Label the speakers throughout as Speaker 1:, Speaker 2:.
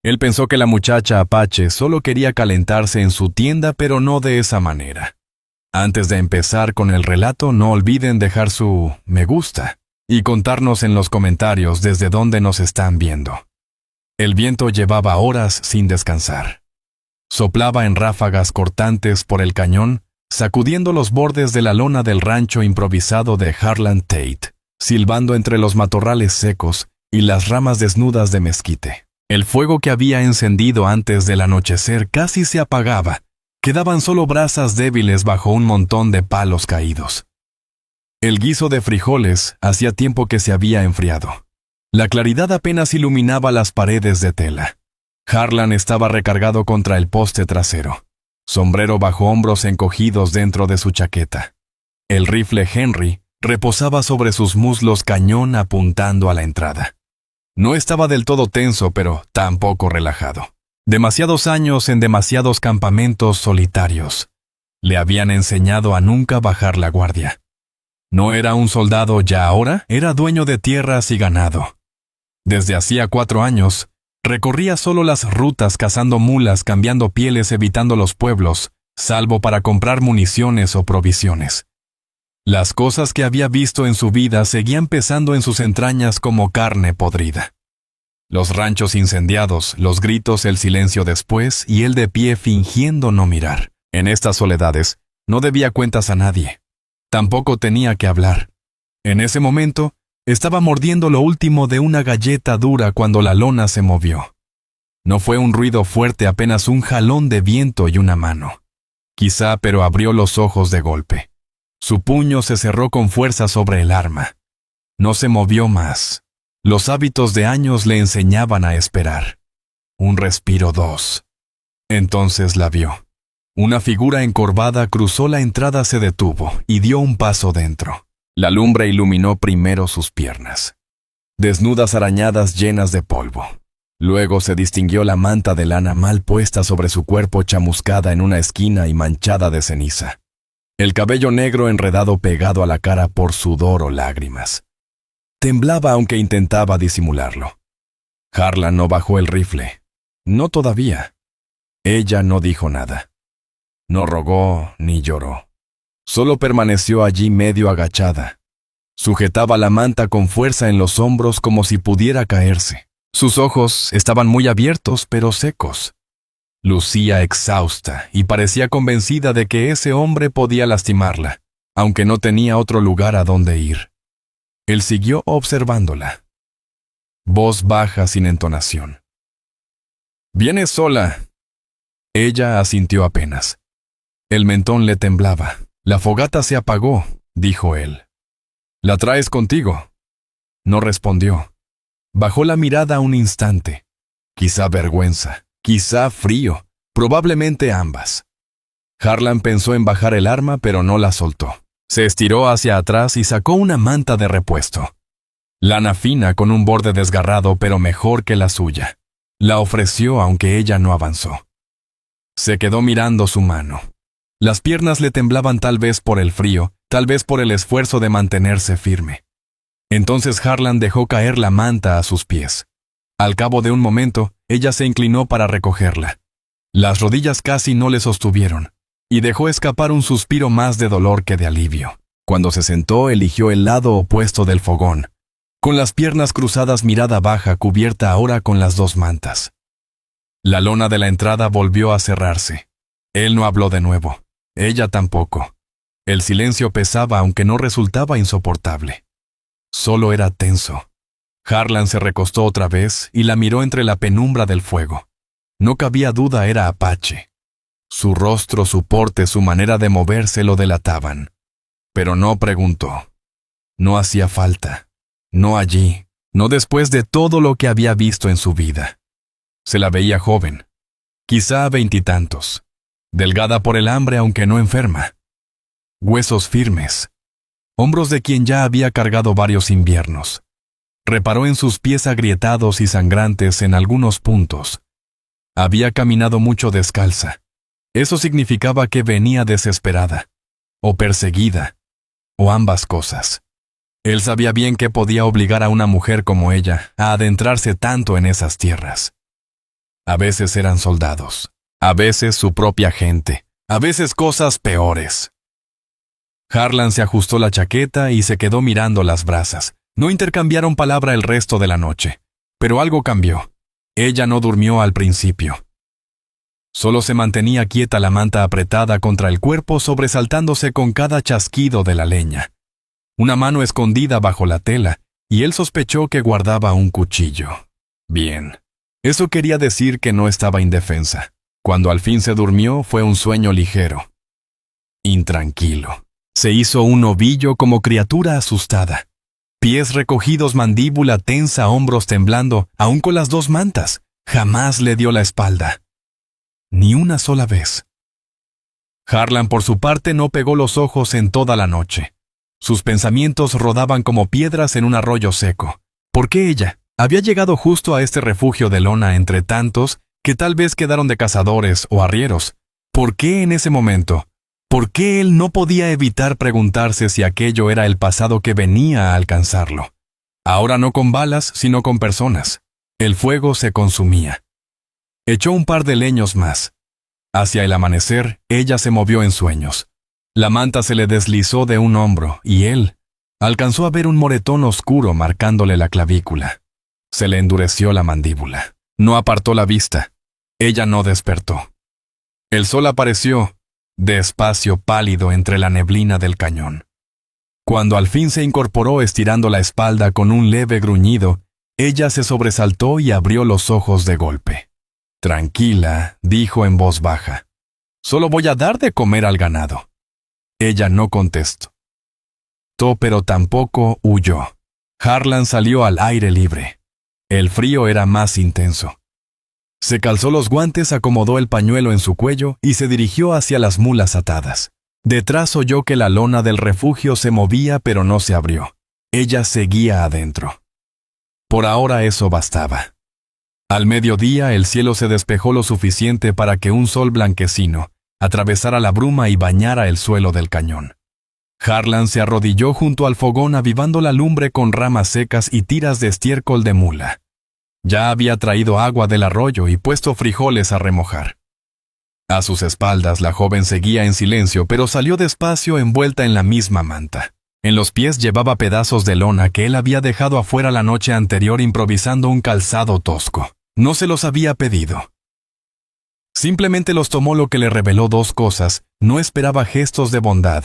Speaker 1: Él pensó que la muchacha apache solo quería calentarse en su tienda, pero no de esa manera. Antes de empezar con el relato, no olviden dejar su me gusta y contarnos en los comentarios desde dónde nos están viendo. El viento llevaba horas sin descansar. Soplaba en ráfagas cortantes por el cañón, sacudiendo los bordes de la lona del rancho improvisado de Harlan Tate, silbando entre los matorrales secos y las ramas desnudas de mezquite. El fuego que había encendido antes del anochecer casi se apagaba. Quedaban solo brasas débiles bajo un montón de palos caídos. El guiso de frijoles hacía tiempo que se había enfriado. La claridad apenas iluminaba las paredes de tela. Harlan estaba recargado contra el poste trasero, sombrero bajo hombros encogidos dentro de su chaqueta. El rifle Henry reposaba sobre sus muslos, cañón apuntando a la entrada. No estaba del todo tenso, pero tampoco relajado. Demasiados años en demasiados campamentos solitarios le habían enseñado a nunca bajar la guardia. No era un soldado ya ahora, era dueño de tierras y ganado. Desde hacía 4 años, recorría solo las rutas cazando mulas, cambiando pieles, evitando los pueblos, salvo para comprar municiones o provisiones. Las cosas que había visto en su vida seguían pesando en sus entrañas como carne podrida. Los ranchos incendiados, los gritos, el silencio después y él de pie fingiendo no mirar. En estas soledades, no debía cuentas a nadie. Tampoco tenía que hablar. En ese momento, estaba mordiendo lo último de una galleta dura cuando la lona se movió. No fue un ruido fuerte, apenas un jalón de viento y una mano. Quizá, pero abrió los ojos de golpe. Su puño se cerró con fuerza sobre el arma. No se movió más. Los hábitos de años le enseñaban a esperar. Un respiro, 2. Entonces la vio. Una figura encorvada cruzó la entrada, se detuvo y dio un paso dentro. La lumbre iluminó primero sus piernas, desnudas, arañadas, llenas de polvo. Luego se distinguió la manta de lana mal puesta sobre su cuerpo, chamuscada en una esquina y manchada de ceniza. El cabello negro enredado pegado a la cara por sudor o lágrimas. Temblaba aunque intentaba disimularlo. Harlan no bajó el rifle. No todavía. Ella no dijo nada. No rogó ni lloró. Solo permaneció allí medio agachada. Sujetaba la manta con fuerza en los hombros como si pudiera caerse. Sus ojos estaban muy abiertos pero secos. Lucía exhausta y parecía convencida de que ese hombre podía lastimarla, aunque no tenía otro lugar a donde ir. Él siguió observándola. Voz baja sin entonación. «¿Vienes sola?» Ella asintió apenas. El mentón le temblaba. «La fogata se apagó», dijo él. «¿La traes contigo?» No respondió. Bajó la mirada un instante. Quizá vergüenza, quizá frío, probablemente ambas. Harlan pensó en bajar el arma, pero no la soltó. Se estiró hacia atrás y sacó una manta de repuesto. Lana fina con un borde desgarrado, pero mejor que la suya. La ofreció aunque ella no avanzó. Se quedó mirando su mano. Las piernas le temblaban, tal vez por el frío, tal vez por el esfuerzo de mantenerse firme. Entonces Harlan dejó caer la manta a sus pies. Al cabo de un momento, ella se inclinó para recogerla. Las rodillas casi no le sostuvieron, y dejó escapar un suspiro más de dolor que de alivio. Cuando se sentó, eligió el lado opuesto del fogón, con las piernas cruzadas, mirada baja, cubierta ahora con las 2 mantas. La lona de la entrada volvió a cerrarse. Él no habló de nuevo. Ella tampoco. El silencio pesaba, aunque no resultaba insoportable. Solo era tenso. Harlan se recostó otra vez y la miró entre la penumbra del fuego. No cabía duda, era apache. Su rostro, su porte, su manera de moverse lo delataban. Pero no preguntó. No hacía falta. No allí. No después de todo lo que había visto en su vida. Se la veía joven. Quizá 20 y tantos. Delgada por el hambre, aunque no enferma. Huesos firmes. Hombros de quien ya había cargado varios inviernos. Reparó en sus pies agrietados y sangrantes en algunos puntos. Había caminado mucho descalza. Eso significaba que venía desesperada, o perseguida, o ambas cosas. Él sabía bien que podía obligar a una mujer como ella a adentrarse tanto en esas tierras. A veces eran soldados, a veces su propia gente, a veces cosas peores. Harlan se ajustó la chaqueta y se quedó mirando las brasas. No intercambiaron palabra el resto de la noche, pero algo cambió. Ella no durmió al principio. Solo se mantenía quieta, la manta apretada contra el cuerpo, sobresaltándose con cada chasquido de la leña. Una mano escondida bajo la tela, y él sospechó que guardaba un cuchillo. Bien. Eso quería decir que no estaba indefensa. Cuando al fin se durmió, fue un sueño ligero. Intranquilo. Se hizo un ovillo como criatura asustada. Pies recogidos, mandíbula tensa, hombros temblando, aún con las dos mantas. Jamás le dio la espalda. Ni una sola vez. Harlan, por su parte, no pegó los ojos en toda la noche. Sus pensamientos rodaban como piedras en un arroyo seco. ¿Por qué ella? Había llegado justo a este refugio de lona entre tantos que tal vez quedaron de cazadores o arrieros. ¿Por qué en ese momento? ¿Por qué él no podía evitar preguntarse si aquello era el pasado que venía a alcanzarlo? Ahora no con balas, sino con personas. El fuego se consumía. Echó un par de leños más. Hacia el amanecer, ella se movió en sueños. La manta se le deslizó de un hombro y él alcanzó a ver un moretón oscuro marcándole la clavícula. Se le endureció la mandíbula. No apartó la vista. Ella no despertó. El sol apareció, despacio, pálido entre la neblina del cañón. Cuando al fin se incorporó estirando la espalda con un leve gruñido, ella se sobresaltó y abrió los ojos de golpe. Tranquila, dijo en voz baja. Solo voy a dar de comer al ganado. Ella no contestó, pero tampoco huyó. Harlan salió al aire libre. El frío era más intenso. Se calzó los guantes, acomodó el pañuelo en su cuello y se dirigió hacia las mulas atadas. Detrás oyó que la lona del refugio se movía, pero no se abrió. Ella seguía adentro. Por ahora eso bastaba. Al mediodía el cielo se despejó lo suficiente para que un sol blanquecino atravesara la bruma y bañara el suelo del cañón. Harlan se arrodilló junto al fogón avivando la lumbre con ramas secas y tiras de estiércol de mula. Ya había traído agua del arroyo y puesto frijoles a remojar. A sus espaldas la joven seguía en silencio, pero salió despacio envuelta en la misma manta. En los pies llevaba pedazos de lona que él había dejado afuera la noche anterior improvisando un calzado tosco. No se los había pedido. Simplemente los tomó, lo que le reveló dos cosas: no esperaba gestos de bondad,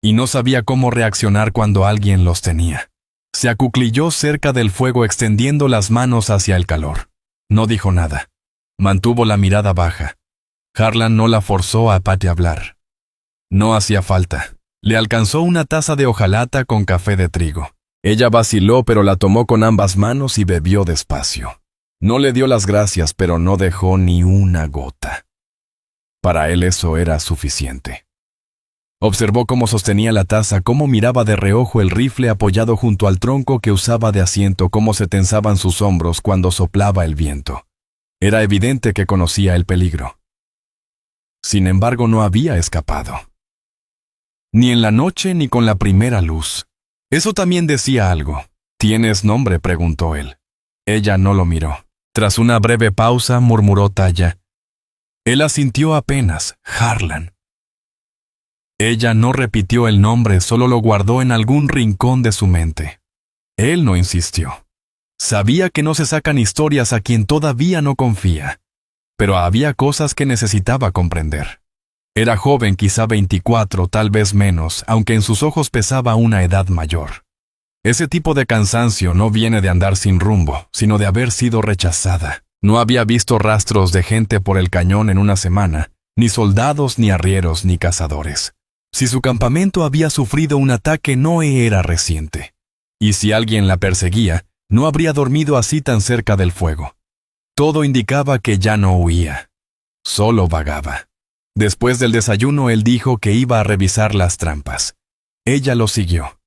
Speaker 1: y no sabía cómo reaccionar cuando alguien los tenía. Se acuclilló cerca del fuego extendiendo las manos hacia el calor. No dijo nada. Mantuvo la mirada baja. Harlan no la forzó a hablar. No hacía falta. Le alcanzó una taza de hojalata con café de trigo. Ella vaciló, pero la tomó con ambas manos y bebió despacio. No le dio las gracias, pero no dejó ni una gota. Para él eso era suficiente. Observó cómo sostenía la taza, cómo miraba de reojo el rifle apoyado junto al tronco que usaba de asiento, cómo se tensaban sus hombros cuando soplaba el viento. Era evidente que conocía el peligro. Sin embargo, no había escapado. Ni en la noche ni con la primera luz. Eso también decía algo. ¿Tienes nombre?, preguntó él. Ella no lo miró. Tras una breve pausa, murmuró Talla. Él asintió apenas: Harlan. Ella no repitió el nombre, solo lo guardó en algún rincón de su mente. Él no insistió. Sabía que no se sacan historias a quien todavía no confía. Pero había cosas que necesitaba comprender. Era joven, quizá 24, tal vez menos, aunque en sus ojos pesaba una edad mayor. Ese tipo de cansancio no viene de andar sin rumbo, sino de haber sido rechazada. No había visto rastros de gente por el cañón en una semana, ni soldados, ni arrieros, ni cazadores. Si su campamento había sufrido un ataque, no era reciente. Y si alguien la perseguía, no habría dormido así tan cerca del fuego. Todo indicaba que ya no huía. Solo vagaba. Después del desayuno, él dijo que iba a revisar las trampas. Ella lo siguió.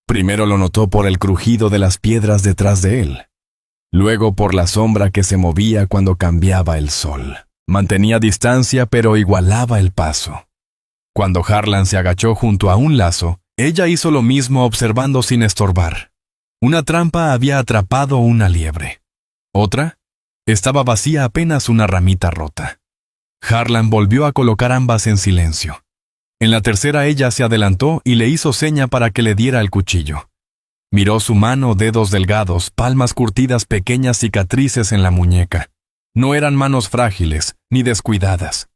Speaker 1: Primero lo notó por el crujido de las piedras detrás de él. Luego por la sombra que se movía cuando cambiaba el sol. Mantenía distancia, pero igualaba el paso. Cuando Harlan se agachó junto a un lazo, ella hizo lo mismo, observando sin estorbar. Una trampa había atrapado una liebre. Otra Estaba vacía apenas una ramita rota. Harlan volvió a colocar ambas en silencio. En la tercera ella se adelantó y le hizo seña para que le diera el cuchillo. Miró su mano, dedos delgados, palmas curtidas, pequeñas cicatrices en la muñeca. No eran manos frágiles, ni descuidadas.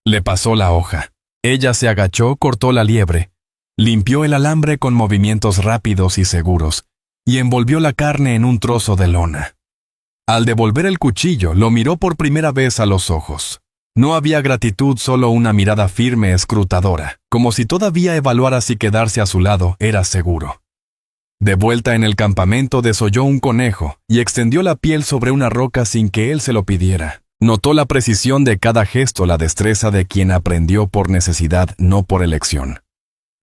Speaker 1: Le pasó la hoja. Ella se agachó, cortó la liebre, limpió el alambre con movimientos rápidos y seguros, y envolvió la carne en un trozo de lona. Al devolver el cuchillo, lo miró por primera vez a los ojos. No había gratitud, solo una mirada firme, escrutadora, como si todavía evaluara si quedarse a su lado era seguro. De vuelta en el campamento, desolló un conejo y extendió la piel sobre una roca sin que él se lo pidiera. Notó la precisión de cada gesto, la destreza de quien aprendió por necesidad, no por elección.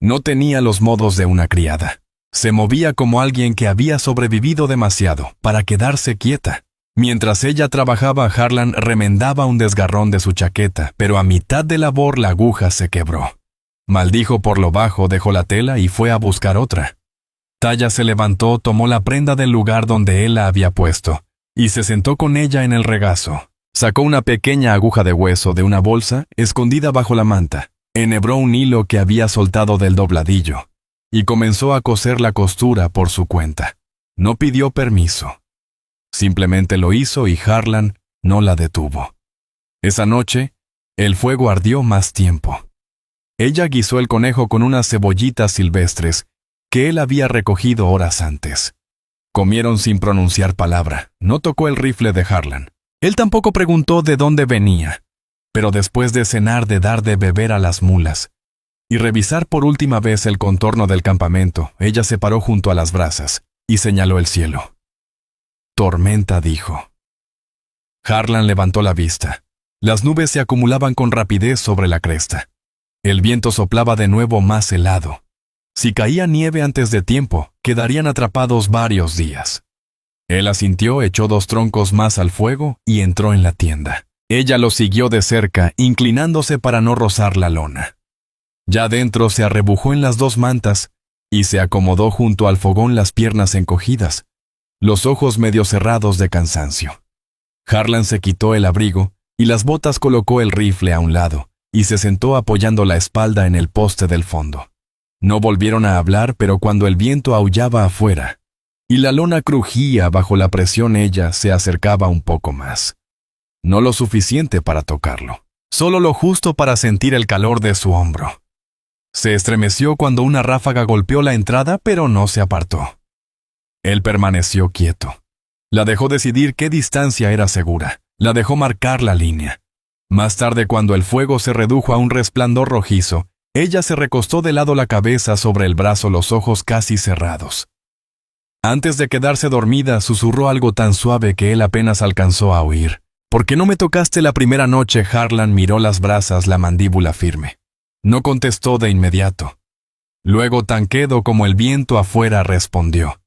Speaker 1: No tenía los modos de una criada. Se movía como alguien que había sobrevivido demasiado para quedarse quieta. Mientras ella trabajaba, Harlan remendaba un desgarrón de su chaqueta, pero a mitad de labor la aguja se quebró. Maldijo por lo bajo, dejó la tela y fue a buscar otra. Taya se levantó, tomó la prenda del lugar donde él la había puesto, y se sentó con ella en el regazo. Sacó una pequeña aguja de hueso de una bolsa escondida bajo la manta, enhebró un hilo que había soltado del dobladillo, y comenzó a coser la costura por su cuenta. No pidió permiso. Simplemente lo hizo y Harlan no la detuvo. Esa noche, el fuego ardió más tiempo. Ella guisó el conejo con unas cebollitas silvestres que él había recogido horas antes. Comieron sin pronunciar palabra. No tocó el rifle de Harlan. Él tampoco preguntó de dónde venía. Pero después de cenar, de dar de beber a las mulas y revisar por última vez el contorno del campamento, ella se paró junto a las brasas y señaló el cielo. Tormenta, dijo. Harlan levantó la vista. Las nubes se acumulaban con rapidez sobre la cresta. El viento soplaba de nuevo más helado. Si caía nieve antes de tiempo, quedarían atrapados varios días. Él asintió, echó 2 troncos más al fuego y entró en la tienda. Ella lo siguió de cerca, inclinándose para no rozar la lona. Ya dentro se arrebujó en las 2 mantas y se acomodó junto al fogón, las piernas encogidas, los ojos medio cerrados de cansancio. Harlan se quitó el abrigo y las botas, colocó el rifle a un lado y se sentó apoyando la espalda en el poste del fondo. No volvieron a hablar, pero cuando el viento aullaba afuera y la lona crujía bajo la presión, ella se acercaba un poco más. No lo suficiente para tocarlo, solo lo justo para sentir el calor de su hombro. Se estremeció cuando una ráfaga golpeó la entrada, pero no se apartó. Él permaneció quieto. La dejó decidir qué distancia era segura. La dejó marcar la línea. Más tarde, cuando el fuego se redujo a un resplandor rojizo, ella se recostó de lado, la cabeza sobre el brazo, los ojos casi cerrados. Antes de quedarse dormida, susurró algo tan suave que él apenas alcanzó a oír. ¿Por qué no me tocaste la primera noche? Harlan miró las brasas, la mandíbula firme. No contestó de inmediato. Luego, tan quedo como el viento afuera, respondió.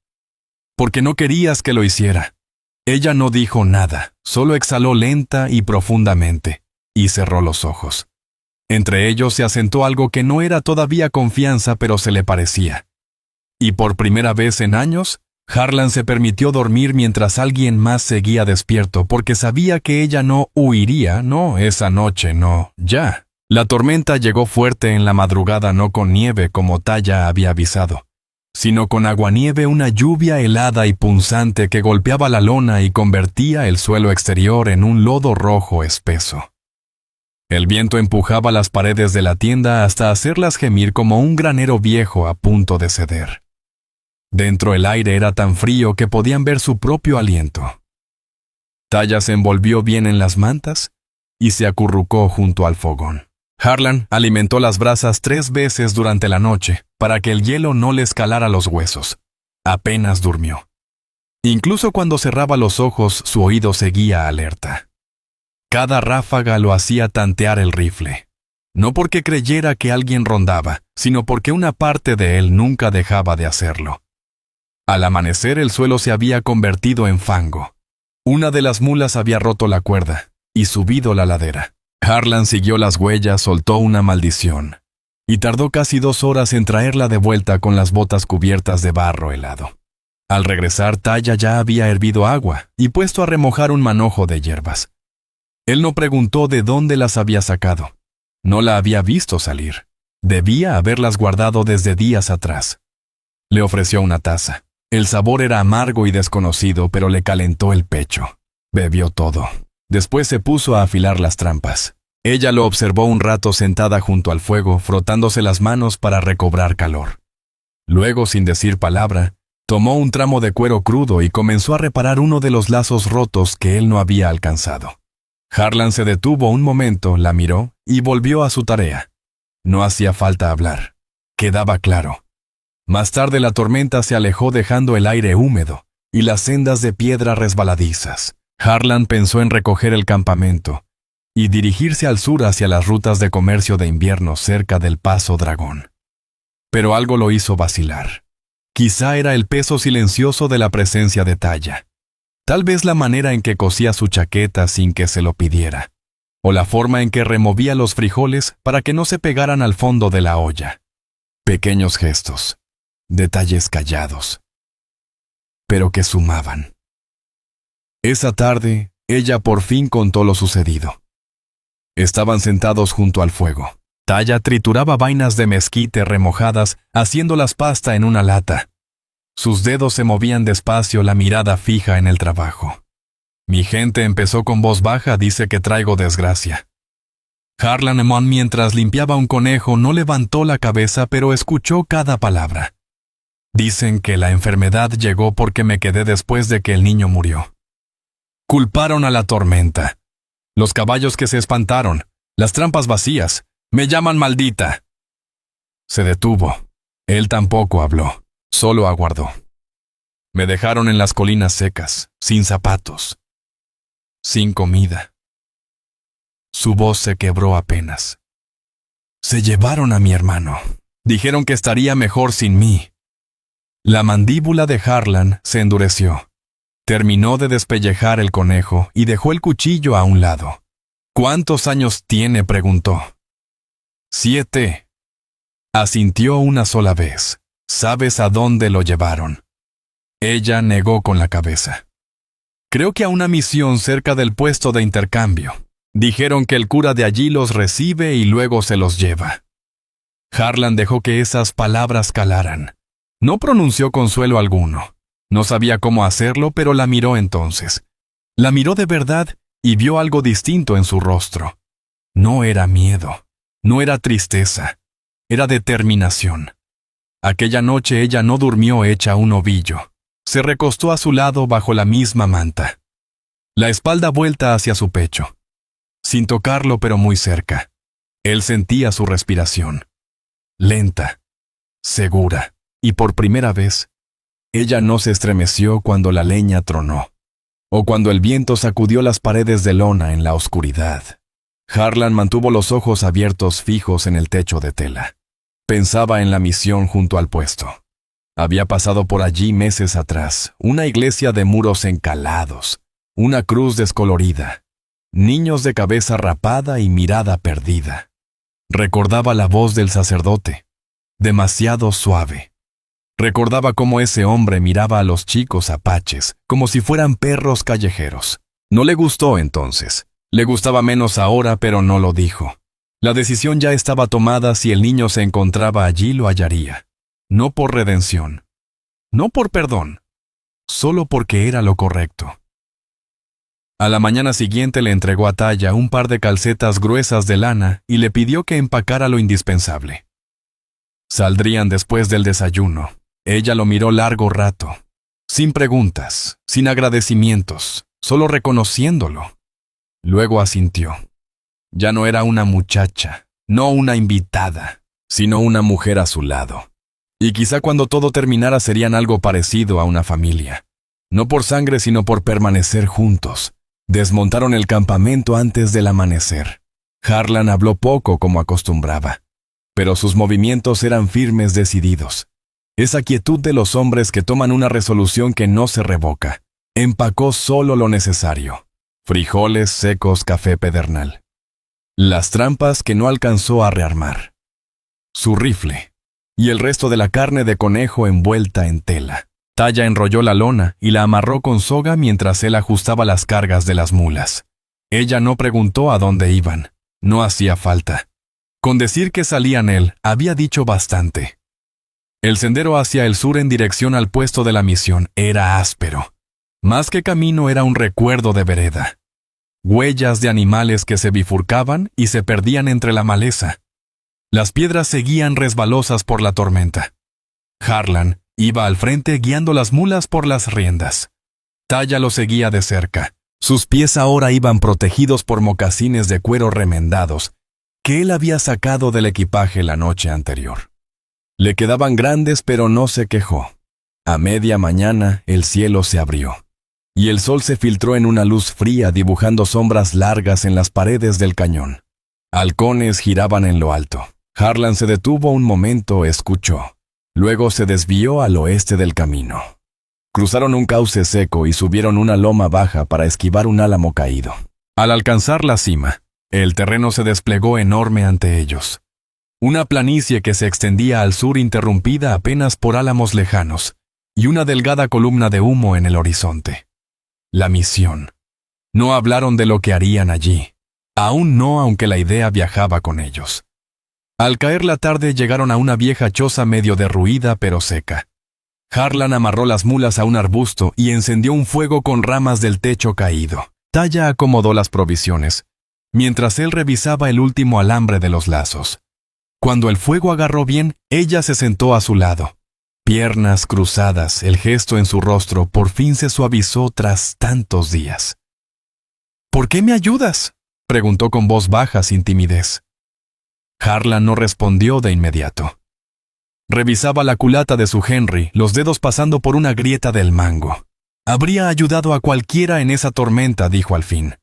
Speaker 1: Porque no querías que lo hiciera. Ella no dijo nada, solo exhaló lenta y profundamente, y cerró los ojos. Entre ellos se asentó algo que no era todavía confianza, pero se le parecía. Y por primera vez en años, Harlan se permitió dormir mientras alguien más seguía despierto, porque sabía que ella no huiría, no, esa noche no, ya. La tormenta llegó fuerte en la madrugada, no con nieve como Taya había avisado, sino con aguanieve, una lluvia helada y punzante que golpeaba la lona y convertía el suelo exterior en un lodo rojo espeso. El viento empujaba las paredes de la tienda hasta hacerlas gemir como un granero viejo a punto de ceder. Dentro el aire era tan frío que podían ver su propio aliento. Taya se envolvió bien en las mantas y se acurrucó junto al fogón. Harlan alimentó las brasas 3 veces durante la noche para que el hielo no le escalara los huesos. Apenas durmió. Incluso cuando cerraba los ojos, su oído seguía alerta. Cada ráfaga lo hacía tantear el rifle. No porque creyera que alguien rondaba, sino porque una parte de él nunca dejaba de hacerlo. Al amanecer, el suelo se había convertido en fango. Una de las mulas había roto la cuerda y subido la ladera. Harlan siguió las huellas, soltó una maldición, y tardó casi 2 horas en traerla de vuelta con las botas cubiertas de barro helado. Al regresar, Talla ya había hervido agua y puesto a remojar un manojo de hierbas. Él no preguntó de dónde las había sacado. No la había visto salir. Debía haberlas guardado desde días atrás. Le ofreció una taza. El sabor era amargo y desconocido, pero le calentó el pecho. Bebió todo. Después se puso a afilar las trampas. Ella lo observó un rato sentada junto al fuego, frotándose las manos para recobrar calor. Luego, sin decir palabra, tomó un tramo de cuero crudo y comenzó a reparar uno de los lazos rotos que él no había alcanzado. Harlan se detuvo un momento, la miró y volvió a su tarea. No hacía falta hablar. Quedaba claro. Más tarde la tormenta se alejó dejando el aire húmedo y las sendas de piedra resbaladizas. Harlan pensó en recoger el campamento y dirigirse al sur hacia las rutas de comercio de invierno cerca del Paso Dragón. Pero algo lo hizo vacilar. Quizá era el peso silencioso de la presencia de Talla. Tal vez la manera en que cosía su chaqueta sin que se lo pidiera, o la forma en que removía los frijoles para que no se pegaran al fondo de la olla. Pequeños gestos, detalles callados, pero que sumaban. Esa tarde, ella por fin contó lo sucedido. Estaban sentados junto al fuego. Talla trituraba vainas de mezquite remojadas, haciéndolas pasta en una lata. Sus dedos se movían despacio, la mirada fija en el trabajo. Mi gente empezó con voz baja, dice que traigo desgracia. Harlan Emon, mientras limpiaba un conejo, no levantó la cabeza, pero escuchó cada palabra. Dicen que la enfermedad llegó porque me quedé después de que el niño murió. Culparon a la tormenta. Los caballos que se espantaron, las trampas vacías, me llaman maldita. Se detuvo. Él tampoco habló. Solo aguardó. Me dejaron en las colinas secas, sin zapatos, sin comida. Su voz se quebró apenas. Se llevaron a mi hermano. Dijeron que estaría mejor sin mí. La mandíbula de Harlan se endureció. Terminó de despellejar el conejo y dejó el cuchillo a un lado. ¿Cuántos años tiene?, preguntó. 7. Asintió una sola vez. ¿Sabes a dónde lo llevaron? Ella negó con la cabeza. Creo que a una misión cerca del puesto de intercambio. Dijeron que el cura de allí los recibe y luego se los lleva. Harlan dejó que esas palabras calaran. No pronunció consuelo alguno. No sabía cómo hacerlo, pero la miró entonces. La miró de verdad y vio algo distinto en su rostro. No era miedo, no era tristeza, era determinación. Aquella noche ella no durmió hecha un ovillo. Se recostó a su lado bajo la misma manta. La espalda vuelta hacia su pecho. Sin tocarlo, pero muy cerca. Él sentía su respiración. Lenta, segura, y por primera vez, ella no se estremeció cuando la leña tronó, o cuando el viento sacudió las paredes de lona en la oscuridad. Harlan mantuvo los ojos abiertos fijos en el techo de tela. Pensaba en la misión junto al puesto. Había pasado por allí meses atrás, una iglesia de muros encalados, una cruz descolorida, niños de cabeza rapada y mirada perdida. Recordaba la voz del sacerdote, demasiado suave. Recordaba cómo ese hombre miraba a los chicos apaches, como si fueran perros callejeros. No le gustó entonces. Le gustaba menos ahora, pero no lo dijo. La decisión ya estaba tomada. Si el niño se encontraba allí, lo hallaría. No por redención, no por perdón, solo porque era lo correcto. A la mañana siguiente le entregó a Talla un par de calcetas gruesas de lana y le pidió que empacara lo indispensable. Saldrían después del desayuno. Ella lo miró largo rato, sin preguntas, sin agradecimientos, solo reconociéndolo. Luego asintió. Ya no era una muchacha, no una invitada, sino una mujer a su lado. Y quizá cuando todo terminara serían algo parecido a una familia. No por sangre, sino por permanecer juntos. Desmontaron el campamento antes del amanecer. Harlan habló poco como acostumbraba, pero sus movimientos eran firmes, decididos. Esa quietud de los hombres que toman una resolución que no se revoca. Empacó solo lo necesario. Frijoles secos, café pedernal. Las trampas que no alcanzó a rearmar. Su rifle. Y el resto de la carne de conejo envuelta en tela. Talla enrolló la lona y la amarró con soga mientras él ajustaba las cargas de las mulas. Ella no preguntó a dónde iban. No hacía falta. Con decir que salían él, había dicho bastante. El sendero hacia el sur en dirección al puesto de la misión era áspero. Más que camino era un recuerdo de vereda. Huellas de animales que se bifurcaban y se perdían entre la maleza. Las piedras seguían resbalosas por la tormenta. Harlan iba al frente guiando las mulas por las riendas. Talla lo seguía de cerca. Sus pies ahora iban protegidos por mocasines de cuero remendados que él había sacado del equipaje la noche anterior. Le quedaban grandes, pero no se quejó. A media mañana el cielo se abrió, y el sol se filtró en una luz fría dibujando sombras largas en las paredes del cañón. Halcones giraban en lo alto. Harlan se detuvo un momento, escuchó. Luego se desvió al oeste del camino. Cruzaron un cauce seco y subieron una loma baja para esquivar un álamo caído. Al alcanzar la cima, el terreno se desplegó enorme ante ellos. Una planicie que se extendía al sur interrumpida apenas por álamos lejanos, y una delgada columna de humo en el horizonte. La misión. No hablaron de lo que harían allí. Aún no, aunque la idea viajaba con ellos. Al caer la tarde llegaron a una vieja choza medio derruida pero seca. Harlan amarró las mulas a un arbusto y encendió un fuego con ramas del techo caído. Talla acomodó las provisiones, mientras él revisaba el último alambre de los lazos. Cuando el fuego agarró bien, ella se sentó a su lado. Piernas cruzadas, el gesto en su rostro por fin se suavizó tras tantos días. «¿Por qué me ayudas?», preguntó con voz baja sin timidez. Harlan no respondió de inmediato. Revisaba la culata de su Henry, los dedos pasando por una grieta del mango. Habría ayudado a cualquiera en esa tormenta, dijo al fin.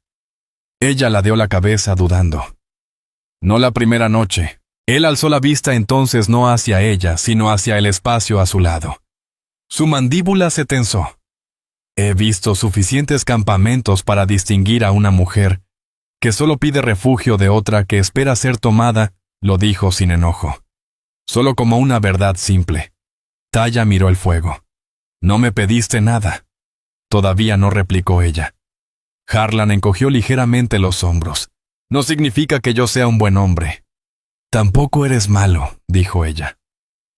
Speaker 1: Ella ladeó la cabeza dudando. No la primera noche. Él alzó la vista entonces no hacia ella, sino hacia el espacio a su lado. Su mandíbula se tensó. He visto suficientes campamentos para distinguir a una mujer que solo pide refugio de otra que espera ser tomada, lo dijo sin enojo. Solo como una verdad simple. Talla miró el fuego. No me pediste nada. Todavía no replicó ella. Harlan encogió ligeramente los hombros. No significa que yo sea un buen hombre. Tampoco eres malo, dijo ella.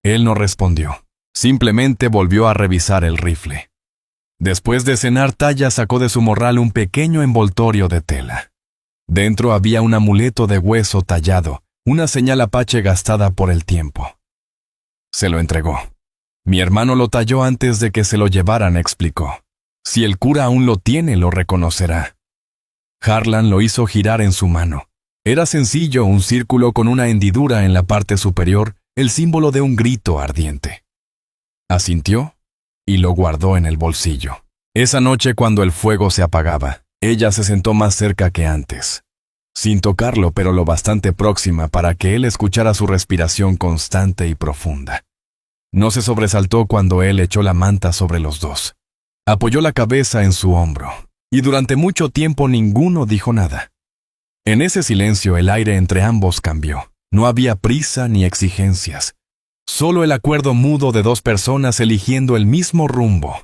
Speaker 1: Él no respondió. Simplemente volvió a revisar el rifle. Después de cenar, Talla sacó de su morral un pequeño envoltorio de tela. Dentro había un amuleto de hueso tallado, una señal apache gastada por el tiempo. Se lo entregó. Mi hermano lo talló antes de que se lo llevaran, explicó. Si el cura aún lo tiene, lo reconocerá. Harlan lo hizo girar en su mano. Era sencillo, un círculo con una hendidura en la parte superior, el símbolo de un grito ardiente. Asintió y lo guardó en el bolsillo. Esa noche, cuando el fuego se apagaba, ella se sentó más cerca que antes. Sin tocarlo, pero lo bastante próxima para que él escuchara su respiración constante y profunda. No se sobresaltó cuando él echó la manta sobre los dos. Apoyó la cabeza en su hombro, y durante mucho tiempo ninguno dijo nada. En ese silencio el aire entre ambos cambió. No había prisa ni exigencias. Solo el acuerdo mudo de dos personas eligiendo el mismo rumbo.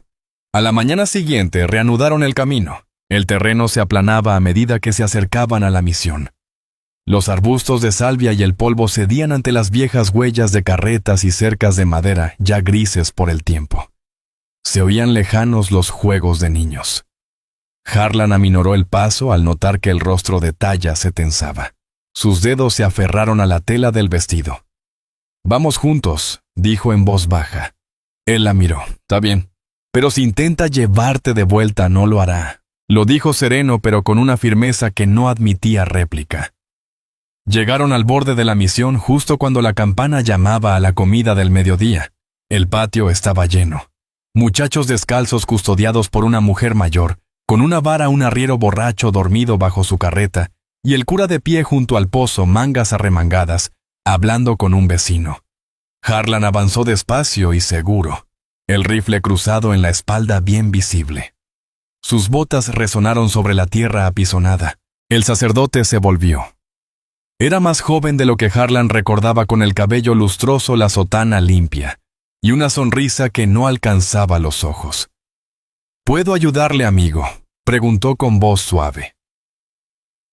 Speaker 1: A la mañana siguiente reanudaron el camino. El terreno se aplanaba a medida que se acercaban a la misión. Los arbustos de salvia y el polvo cedían ante las viejas huellas de carretas y cercas de madera ya grises por el tiempo. Se oían lejanos los juegos de niños. Harlan aminoró el paso al notar que el rostro de Talla se tensaba. Sus dedos se aferraron a la tela del vestido. «Vamos juntos», dijo en voz baja. Él la miró. «Está bien. Pero si intenta llevarte de vuelta, no lo hará». Lo dijo sereno, pero con una firmeza que no admitía réplica. Llegaron al borde de la misión justo cuando la campana llamaba a la comida del mediodía. El patio estaba lleno. Muchachos descalzos custodiados por una mujer mayor, con una vara un arriero borracho dormido bajo su carreta, y el cura de pie junto al pozo, mangas arremangadas, hablando con un vecino. Harlan avanzó despacio y seguro, el rifle cruzado en la espalda bien visible. Sus botas resonaron sobre la tierra apisonada. El sacerdote se volvió. Era más joven de lo que Harlan recordaba, con el cabello lustroso, la sotana limpia, y una sonrisa que no alcanzaba los ojos. «¿Puedo ayudarle, amigo?», preguntó con voz suave.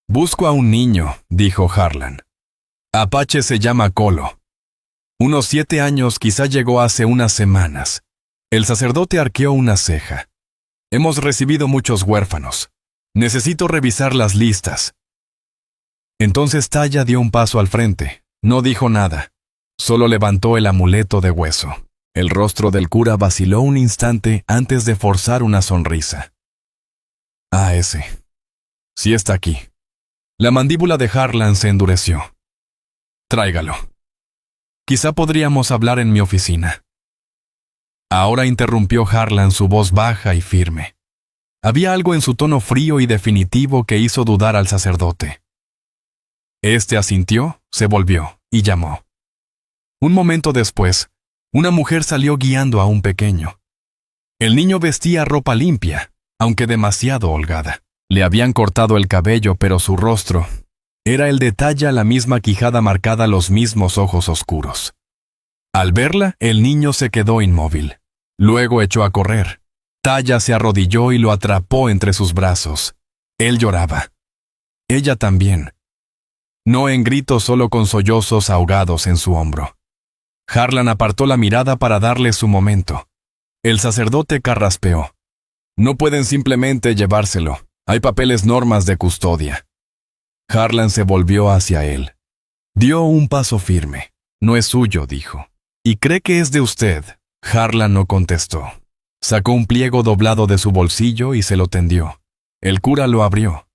Speaker 1: «Busco a un niño», dijo Harlan. «Apache se llama Colo. Unos 7 años, quizá llegó hace unas semanas». El sacerdote arqueó una ceja. «Hemos recibido muchos huérfanos. Necesito revisar las listas». Entonces Taya dio un paso al frente. No dijo nada. Solo levantó el amuleto de hueso. El rostro del cura vaciló un instante antes de forzar una sonrisa. «Ah, ese. Sí está aquí». La mandíbula de Harlan se endureció. «Tráigalo. Quizá podríamos hablar en mi oficina». Ahora interrumpió Harlan, su voz baja y firme. Había algo en su tono frío y definitivo que hizo dudar al sacerdote. Este asintió, se volvió y llamó. Un momento después, una mujer salió guiando a un pequeño. El niño vestía ropa limpia, aunque demasiado holgada. Le habían cortado el cabello, pero su rostro era el de Taya, la misma quijada marcada, los mismos ojos oscuros. Al verla, el niño se quedó inmóvil. Luego echó a correr. Taya se arrodilló y lo atrapó entre sus brazos. Él lloraba. Ella también. No en gritos, solo con sollozos ahogados en su hombro. Harlan apartó la mirada para darle su momento. El sacerdote carraspeó. «No pueden simplemente llevárselo. Hay papeles, normas de custodia». Harlan se volvió hacia él. Dio un paso firme. «No es suyo», dijo. «¿Y cree que es de usted?». Harlan no contestó. Sacó un pliego doblado de su bolsillo y se lo tendió. El cura lo abrió.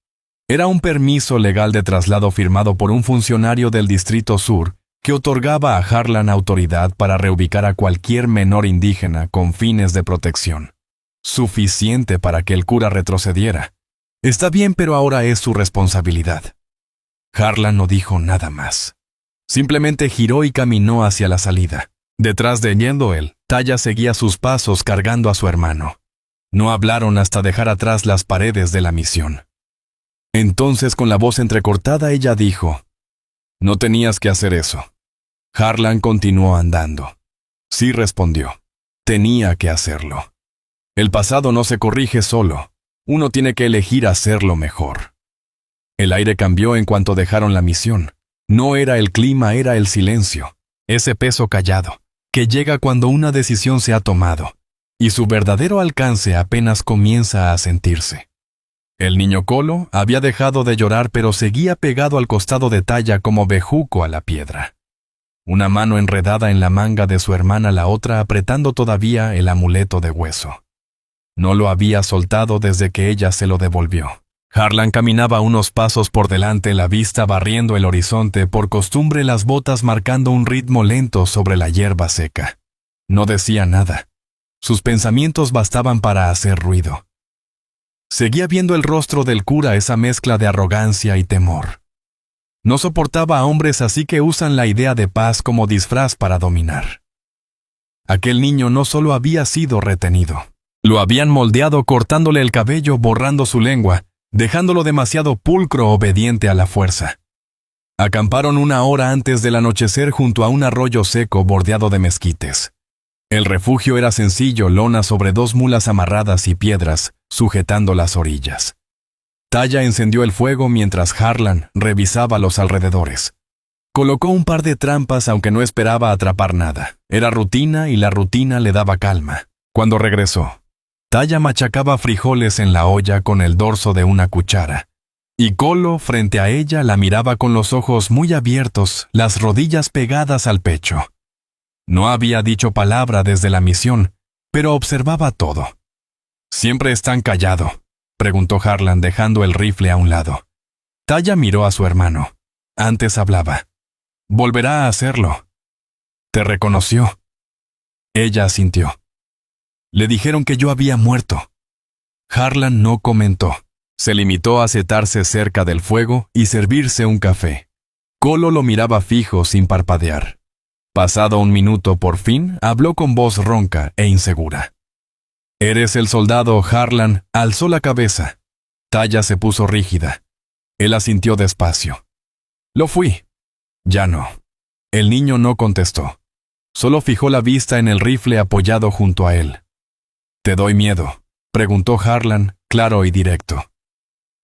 Speaker 1: Era un permiso legal de traslado firmado por un funcionario del Distrito Sur que otorgaba a Harlan autoridad para reubicar a cualquier menor indígena con fines de protección. Suficiente para que el cura retrocediera. «Está bien, pero ahora es su responsabilidad». Harlan no dijo nada más. Simplemente giró y caminó hacia la salida. Detrás de él, Taya seguía sus pasos cargando a su hermano. No hablaron hasta dejar atrás las paredes de la misión. Entonces, con la voz entrecortada, ella dijo: «No tenías que hacer eso». Harlan continuó andando. Sí, respondió. Tenía que hacerlo. El pasado no se corrige solo. Uno tiene que elegir hacerlo mejor. El aire cambió en cuanto dejaron la misión. No era el clima, era el silencio. Ese peso callado, que llega cuando una decisión se ha tomado, y su verdadero alcance apenas comienza a sentirse. El niño Colo había dejado de llorar, pero seguía pegado al costado de Taya como bejuco a la piedra. Una mano enredada en la manga de su hermana, la otra apretando todavía el amuleto de hueso. No lo había soltado desde que ella se lo devolvió. Harlan caminaba unos pasos por delante, la vista barriendo el horizonte, por costumbre las botas marcando un ritmo lento sobre la hierba seca. No decía nada. Sus pensamientos bastaban para hacer ruido. Seguía viendo el rostro del cura, esa mezcla de arrogancia y temor. No soportaba a hombres así que usan la idea de paz como disfraz para dominar. Aquel niño no solo había sido retenido. Lo habían moldeado cortándole el cabello, borrando su lengua, dejándolo demasiado pulcro, obediente a la fuerza. Acamparon 1 hora antes del anochecer junto a un arroyo seco bordeado de mezquites. El refugio era sencillo, lona sobre 2 mulas amarradas y piedras, sujetando las orillas. Taya encendió el fuego mientras Harlan revisaba los alrededores. Colocó un par de trampas, aunque no esperaba atrapar nada. Era rutina y la rutina le daba calma. Cuando regresó, Taya machacaba frijoles en la olla con el dorso de una cuchara. Y Colo, frente a ella, la miraba con los ojos muy abiertos, las rodillas pegadas al pecho. No había dicho palabra desde la misión, pero observaba todo. «¿Siempre están callado?», preguntó Harlan, dejando el rifle a un lado. Taya miró a su hermano. Antes hablaba. «Volverá a hacerlo». «¿Te reconoció?». Ella asintió. «Le dijeron que yo había muerto». Harlan no comentó. Se limitó a sentarse cerca del fuego y servirse un café. Colo lo miraba fijo sin parpadear. Pasado 1 minuto, por fin, habló con voz ronca e insegura. «¿Eres el soldado?» Harlan alzó la cabeza. Taya se puso rígida. Él asintió despacio. «Lo fui». «Ya no». El niño no contestó. Solo fijó la vista en el rifle apoyado junto a él. «¿Te doy miedo?», preguntó Harlan, claro y directo.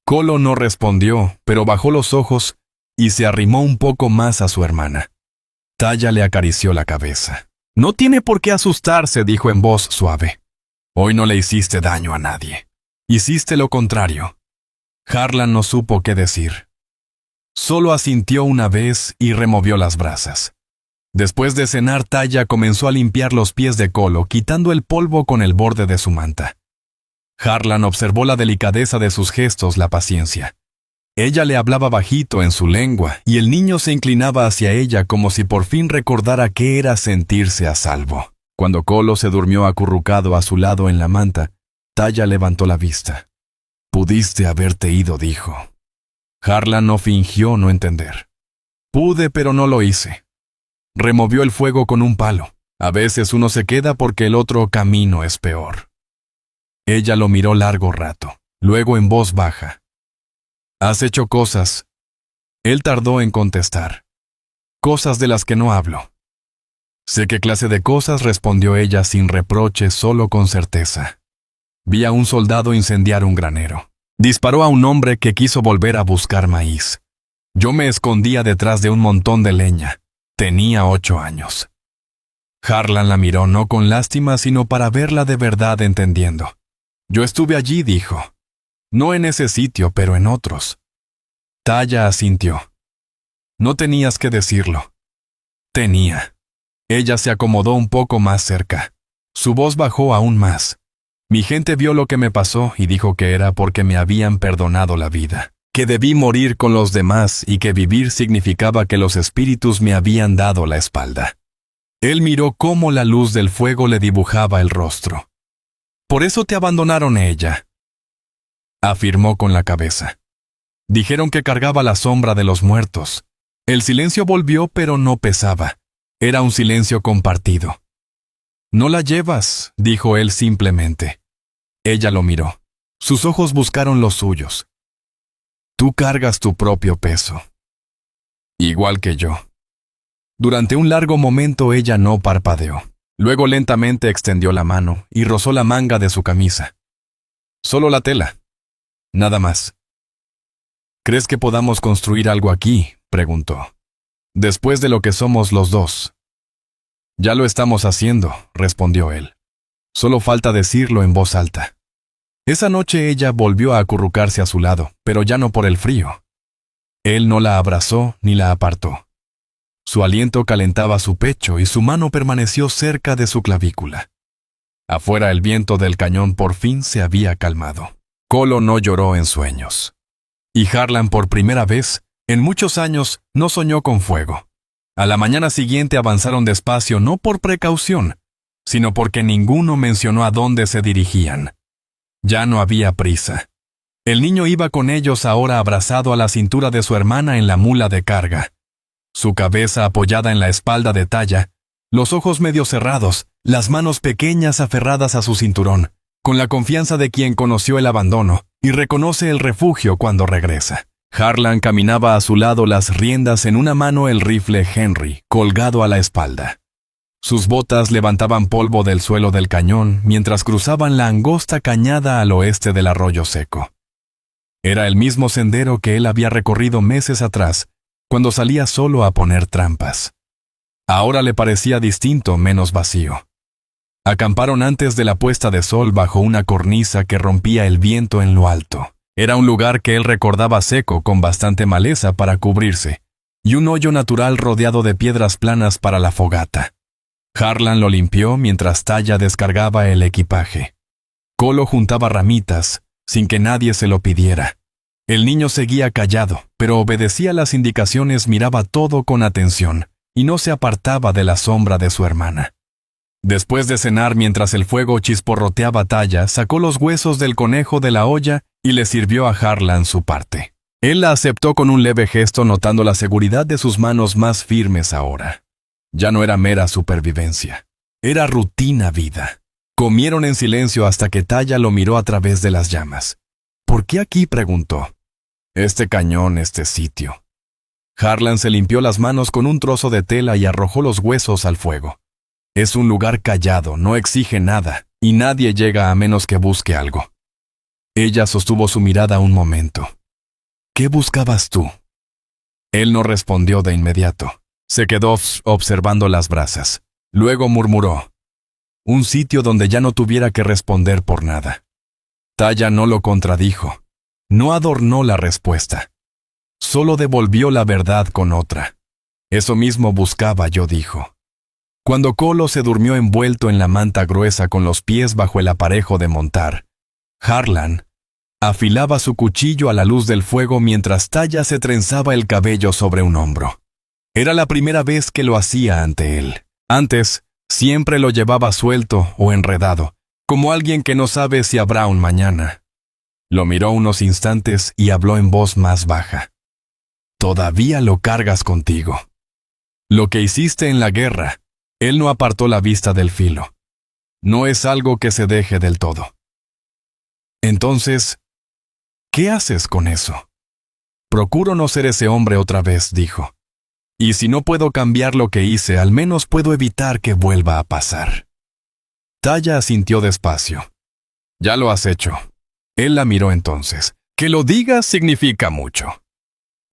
Speaker 1: Kolo no respondió, pero bajó los ojos y se arrimó un poco más a su hermana. Taya le acarició la cabeza. «No tiene por qué asustarse», dijo en voz suave. «Hoy no le hiciste daño a nadie. Hiciste lo contrario». Harlan no supo qué decir. Solo asintió una vez y removió las brasas. Después de cenar, Taya comenzó a limpiar los pies de Kolo, quitando el polvo con el borde de su manta. Harlan observó la delicadeza de sus gestos, la paciencia. Ella le hablaba bajito en su lengua, y el niño se inclinaba hacia ella como si por fin recordara qué era sentirse a salvo. Cuando Kolo se durmió acurrucado a su lado en la manta, Taya levantó la vista. «Pudiste haberte ido», dijo. Harlan no fingió no entender. «Pude, pero no lo hice». Removió el fuego con un palo. A veces uno se queda porque el otro camino es peor. Ella lo miró largo rato, luego en voz baja. «Has hecho cosas». Él tardó en contestar. «Cosas de las que no hablo». «Sé qué clase de cosas», respondió ella sin reproche, solo con certeza. «Vi a un soldado incendiar un granero. Disparó a un hombre que quiso volver a buscar maíz. Yo me escondía detrás de un montón de leña. Tenía 8 años». Harlan la miró no con lástima, sino para verla de verdad entendiendo. «Yo estuve allí», dijo. «No en ese sitio, pero en otros». Taya asintió. «No tenías que decirlo». «Tenía». Ella se acomodó un poco más cerca. Su voz bajó aún más. «Mi gente vio lo que me pasó y dijo que era porque me habían perdonado la vida, que debí morir con los demás y que vivir significaba que los espíritus me habían dado la espalda». Él miró cómo la luz del fuego le dibujaba el rostro. «Por eso te abandonaron ella», afirmó con la cabeza. «Dijeron que cargaba la sombra de los muertos». El silencio volvió, pero no pesaba. Era un silencio compartido. «No la llevas», dijo él simplemente. Ella lo miró. Sus ojos buscaron los suyos. «Tú cargas tu propio peso». «Igual que yo». Durante un largo momento ella no parpadeó. Luego lentamente extendió la mano y rozó la manga de su camisa. «Solo la tela. Nada más». «¿Crees que podamos construir algo aquí?», preguntó. «Después de lo que somos los dos». «Ya lo estamos haciendo», respondió él. «Solo falta decirlo en voz alta». Esa noche ella volvió a acurrucarse a su lado, pero ya no por el frío. Él no la abrazó ni la apartó. Su aliento calentaba su pecho y su mano permaneció cerca de su clavícula. Afuera el viento del cañón por fin se había calmado. Kolo no lloró en sueños. Y Harlan por primera vez, en muchos años, no soñó con fuego. A la mañana siguiente avanzaron despacio no por precaución, sino porque ninguno mencionó a dónde se dirigían. Ya no había prisa. El niño iba con ellos ahora abrazado a la cintura de su hermana en la mula de carga. Su cabeza apoyada en la espalda de Taya, los ojos medio cerrados, las manos pequeñas aferradas a su cinturón, con la confianza de quien conoció el abandono y reconoce el refugio cuando regresa. Harlan caminaba a su lado, las riendas en una mano, el rifle Henry, colgado a la espalda. Sus botas levantaban polvo del suelo del cañón mientras cruzaban la angosta cañada al oeste del arroyo seco. Era el mismo sendero que él había recorrido meses atrás, cuando salía solo a poner trampas. Ahora le parecía distinto, menos vacío. Acamparon antes de la puesta de sol bajo una cornisa que rompía el viento en lo alto. Era un lugar que él recordaba seco, con bastante maleza para cubrirse, y un hoyo natural rodeado de piedras planas para la fogata. Harlan lo limpió mientras Taya descargaba el equipaje. Kolo juntaba ramitas, sin que nadie se lo pidiera. El niño seguía callado, pero obedecía las indicaciones, miraba todo con atención, y no se apartaba de la sombra de su hermana. Después de cenar, mientras el fuego chisporroteaba, Taya sacó los huesos del conejo de la olla y le sirvió a Harlan su parte. Él la aceptó con un leve gesto, notando la seguridad de sus manos más firmes ahora. Ya no era mera supervivencia. Era rutina vida. Comieron en silencio hasta que Taya lo miró a través de las llamas. «¿Por qué aquí?», preguntó. «Este cañón, este sitio». Harlan se limpió las manos con un trozo de tela y arrojó los huesos al fuego. Es un lugar callado, no exige nada, y nadie llega a menos que busque algo. Ella sostuvo su mirada un momento. ¿Qué buscabas tú? Él no respondió de inmediato. Se quedó observando las brasas. Luego murmuró. Un sitio donde ya no tuviera que responder por nada. Taya no lo contradijo. No adornó la respuesta. Solo devolvió la verdad con otra. Eso mismo buscaba yo, dijo. Cuando Colo se durmió envuelto en la manta gruesa con los pies bajo el aparejo de montar, Harlan afilaba su cuchillo a la luz del fuego mientras Taya se trenzaba el cabello sobre un hombro. Era la primera vez que lo hacía ante él. Antes, siempre lo llevaba suelto o enredado, como alguien que no sabe si habrá un mañana. Lo miró unos instantes y habló en voz más baja. Todavía lo cargas contigo. Lo que hiciste en la guerra, él no apartó la vista del filo. No es algo que se deje del todo. Entonces, ¿qué haces con eso? Procuro no ser ese hombre otra vez, dijo. Y si no puedo cambiar lo que hice, al menos puedo evitar que vuelva a pasar. Taya asintió despacio. Ya lo has hecho. Él la miró entonces. Que lo digas significa mucho.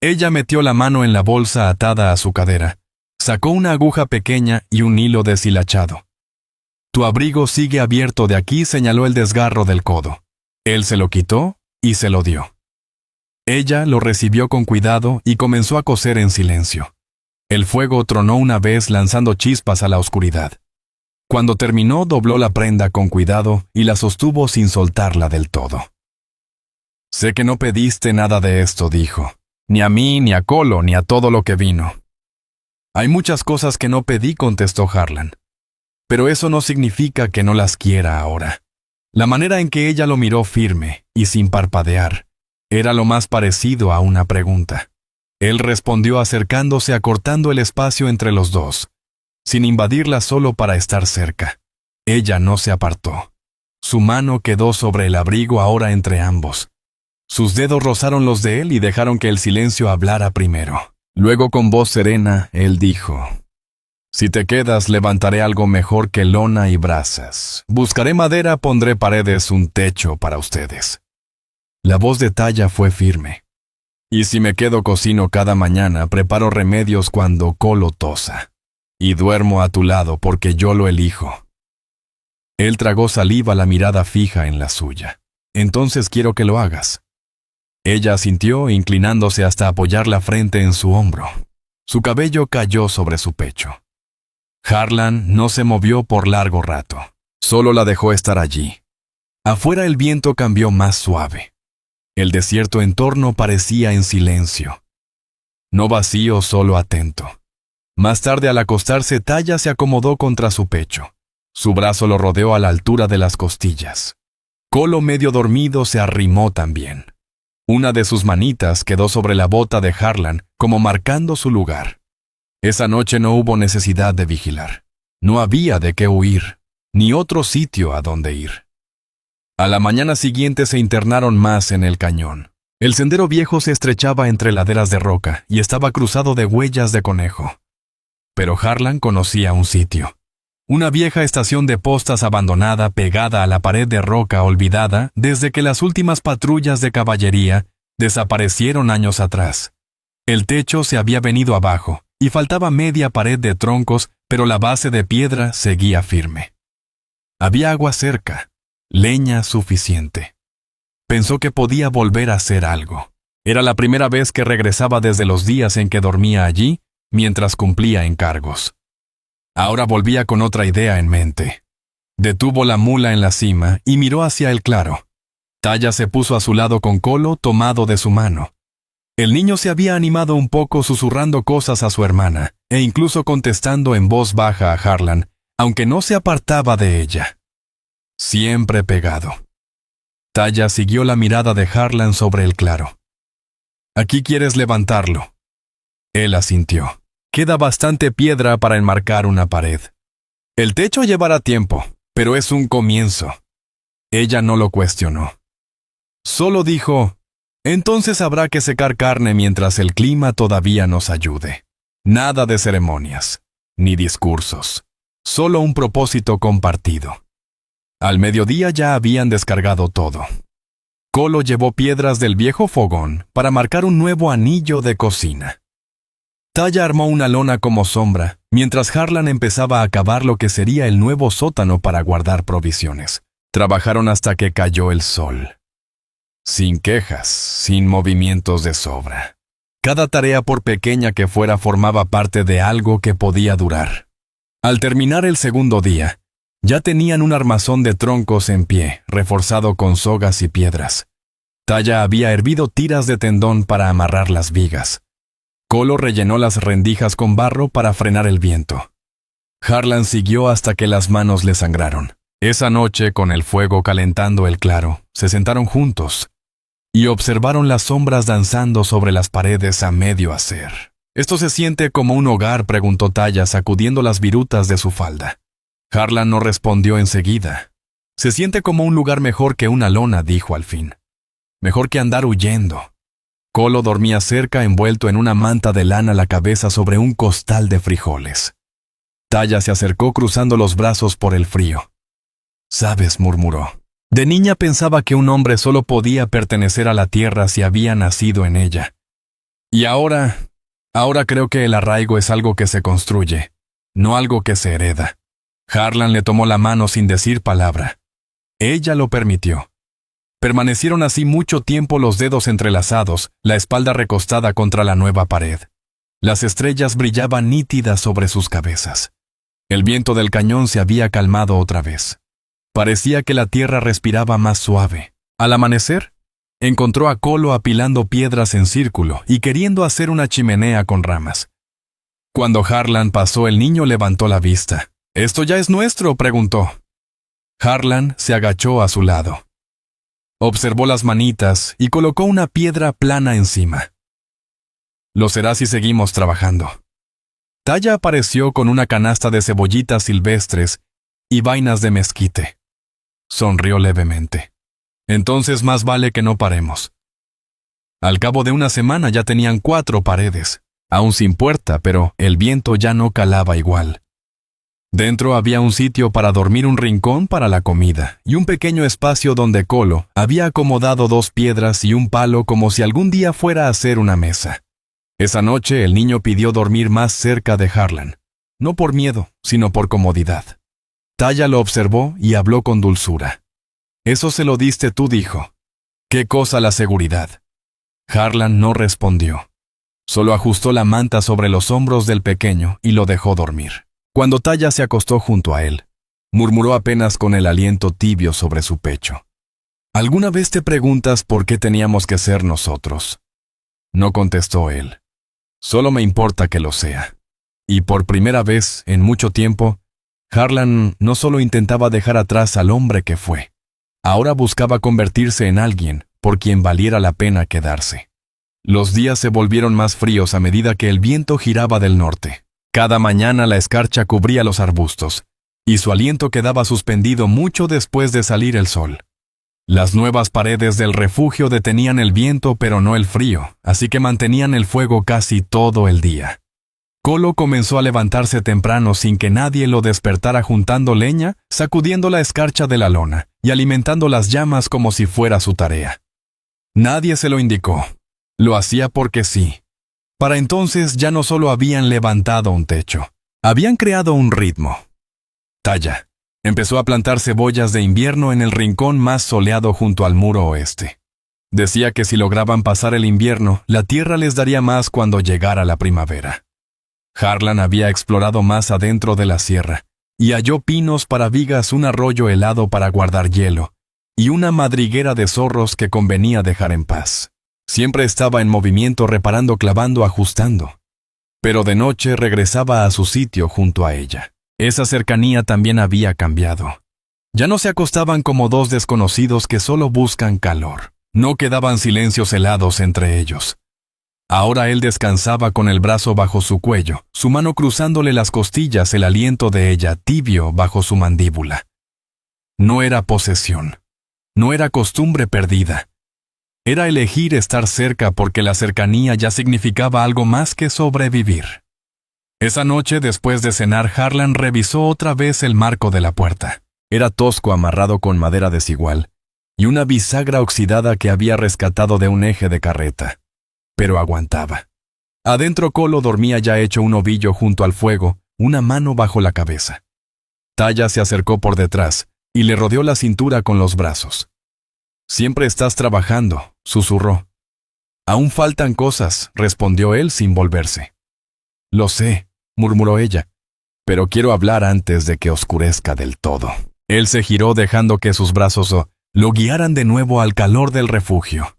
Speaker 1: Ella metió la mano en la bolsa atada a su cadera. Sacó una aguja pequeña y un hilo deshilachado. Tu abrigo sigue abierto de aquí, señaló el desgarro del codo. Él se lo quitó y se lo dio. Ella lo recibió con cuidado y comenzó a coser en silencio. El fuego tronó una vez lanzando chispas a la oscuridad. Cuando terminó, dobló la prenda con cuidado y la sostuvo sin soltarla del todo. Sé que no pediste nada de esto, dijo. Ni a mí, ni a Colo, ni a todo lo que vino. Hay muchas cosas que no pedí, contestó Harlan. Pero eso no significa que no las quiera ahora. La manera en que ella lo miró firme y sin parpadear era lo más parecido a una pregunta. Él respondió acercándose, acortando el espacio entre los dos, sin invadirla solo para estar cerca. Ella no se apartó. Su mano quedó sobre el abrigo ahora entre ambos. Sus dedos rozaron los de él y dejaron que el silencio hablara primero. Luego, con voz serena, él dijo: Si te quedas, levantaré algo mejor que lona y brasas. Buscaré madera, pondré paredes, un techo para ustedes. La voz de Taya fue firme. Y si me quedo, cocino cada mañana, preparo remedios cuando Colo tosa. Y duermo a tu lado porque yo lo elijo. Él tragó saliva, la mirada fija en la suya. Entonces quiero que lo hagas. Ella asintió, inclinándose hasta apoyar la frente en su hombro. Su cabello cayó sobre su pecho. Harlan no se movió por largo rato. Solo la dejó estar allí. Afuera el viento cambió más suave. El desierto en torno parecía en silencio. No vacío, solo atento. Más tarde, al acostarse, Taya se acomodó contra su pecho. Su brazo lo rodeó a la altura de las costillas. Colo, medio dormido, se arrimó también. Una de sus manitas quedó sobre la bota de Harlan, como marcando su lugar. Esa noche no hubo necesidad de vigilar. No había de qué huir, ni otro sitio a donde ir. A la mañana siguiente se internaron más en el cañón. El sendero viejo se estrechaba entre laderas de roca y estaba cruzado de huellas de conejo. Pero Harlan conocía un sitio. Una vieja estación de postas abandonada pegada a la pared de roca olvidada desde que las últimas patrullas de caballería desaparecieron años atrás. El techo se había venido abajo y faltaba media pared de troncos, pero la base de piedra seguía firme. Había agua cerca, leña suficiente. Pensó que podía volver a hacer algo. Era la primera vez que regresaba desde los días en que dormía allí mientras cumplía encargos. Ahora volvía con otra idea en mente. Detuvo la mula en la cima y miró hacia el claro. Taya se puso a su lado con Colo tomado de su mano. El niño se había animado un poco susurrando cosas a su hermana e incluso contestando en voz baja a Harlan, aunque no se apartaba de ella. Siempre pegado. Taya siguió la mirada de Harlan sobre el claro. «Aquí quieres levantarlo». Él asintió. «Queda bastante piedra para enmarcar una pared. El techo llevará tiempo, pero es un comienzo». Ella no lo cuestionó. Solo dijo: «Entonces habrá que secar carne mientras el clima todavía nos ayude. Nada de ceremonias, ni discursos. solo un propósito compartido. Al mediodía ya habían descargado todo. Kolo llevó piedras del viejo fogón para marcar un nuevo anillo de cocina. Taya armó una lona como sombra, mientras Harlan empezaba a cavar lo que sería el nuevo sótano para guardar provisiones. Trabajaron hasta que cayó el sol. Sin quejas, sin movimientos de sobra. Cada tarea, por pequeña que fuera, formaba parte de algo que podía durar. Al terminar el segundo día, ya tenían un armazón de troncos en pie, reforzado con sogas y piedras. Taya había hervido tiras de tendón para amarrar las vigas. Kolo rellenó las rendijas con barro para frenar el viento. Harlan siguió hasta que las manos le sangraron. Esa noche, con el fuego calentando el claro, se sentaron juntos y observaron las sombras danzando sobre las paredes a medio hacer. «¿Esto se siente como un hogar?», preguntó Taya, sacudiendo las virutas de su falda. Harlan no respondió enseguida. «Se siente como un lugar mejor que una lona», dijo al fin. «Mejor que andar huyendo». Kolo dormía cerca, envuelto en una manta de lana, la cabeza sobre un costal de frijoles. Taya se acercó cruzando los brazos por el frío. «Sabes», murmuró, «de niña pensaba que un hombre solo podía pertenecer a la tierra si había nacido en ella. Y ahora creo que el arraigo es algo que se construye, no algo que se hereda». Harlan le tomó la mano sin decir palabra. Ella lo permitió. Permanecieron así mucho tiempo, los dedos entrelazados, la espalda recostada contra la nueva pared. Las estrellas brillaban nítidas sobre sus cabezas. El viento del cañón se había calmado otra vez. Parecía que la tierra respiraba más suave. Al amanecer, encontró a Kolo apilando piedras en círculo y queriendo hacer una chimenea con ramas. Cuando Harlan pasó, el niño levantó la vista. «¿Esto ya es nuestro?», preguntó. Harlan se agachó a su lado. Observó las manitas y colocó una piedra plana encima. «Lo será si seguimos trabajando». Taya apareció con una canasta de cebollitas silvestres y vainas de mezquite. Sonrió levemente. «Entonces más vale que no paremos». Al cabo de una semana ya tenían 4 paredes, aún sin puerta, pero el viento ya no calaba igual. Dentro había un sitio para dormir, un rincón para la comida y un pequeño espacio donde Kolo había acomodado 2 piedras y un palo como si algún día fuera a hacer una mesa. Esa noche el niño pidió dormir más cerca de Harlan, no por miedo, sino por comodidad. Taya lo observó y habló con dulzura. «Eso se lo diste tú», dijo. «¿Qué cosa la seguridad?». Harlan no respondió. Solo ajustó la manta sobre los hombros del pequeño y lo dejó dormir. Cuando Taya se acostó junto a él, murmuró apenas con el aliento tibio sobre su pecho. «¿Alguna vez te preguntas por qué teníamos que ser nosotros?». No contestó él. «Solo me importa que lo sea». Y por primera vez en mucho tiempo, Harlan no solo intentaba dejar atrás al hombre que fue, ahora buscaba convertirse en alguien por quien valiera la pena quedarse. Los días se volvieron más fríos a medida que el viento giraba del norte. Cada mañana la escarcha cubría los arbustos, y su aliento quedaba suspendido mucho después de salir el sol. Las nuevas paredes del refugio detenían el viento pero no el frío, así que mantenían el fuego casi todo el día. Kolo comenzó a levantarse temprano sin que nadie lo despertara, juntando leña, sacudiendo la escarcha de la lona y alimentando las llamas como si fuera su tarea. Nadie se lo indicó. Lo hacía porque sí. Para entonces ya no solo habían levantado un techo, habían creado un ritmo. Taya empezó a plantar cebollas de invierno en el rincón más soleado junto al muro oeste. Decía que si lograban pasar el invierno, la tierra les daría más cuando llegara la primavera. Harlan había explorado más adentro de la sierra y halló pinos para vigas, un arroyo helado para guardar hielo y una madriguera de zorros que convenía dejar en paz. Siempre estaba en movimiento, reparando, clavando, ajustando. Pero de noche regresaba a su sitio junto a ella. Esa cercanía también había cambiado. Ya no se acostaban como 2 desconocidos que solo buscan calor. No quedaban silencios helados entre ellos. Ahora él descansaba con el brazo bajo su cuello, su mano cruzándole las costillas, el aliento de ella tibio bajo su mandíbula. No era posesión. No era costumbre perdida. Era elegir estar cerca porque la cercanía ya significaba algo más que sobrevivir. Esa noche, después de cenar, Harlan revisó otra vez el marco de la puerta. Era tosco, amarrado con madera desigual, y una bisagra oxidada que había rescatado de un eje de carreta. Pero aguantaba. Adentro Colo dormía ya hecho un ovillo junto al fuego, una mano bajo la cabeza. Taya se acercó por detrás y le rodeó la cintura con los brazos. «Siempre estás trabajando», susurró. «Aún faltan cosas», respondió él sin volverse. «Lo sé», murmuró ella, «pero quiero hablar antes de que oscurezca del todo». Él se giró dejando que sus brazos lo guiaran de nuevo al calor del refugio.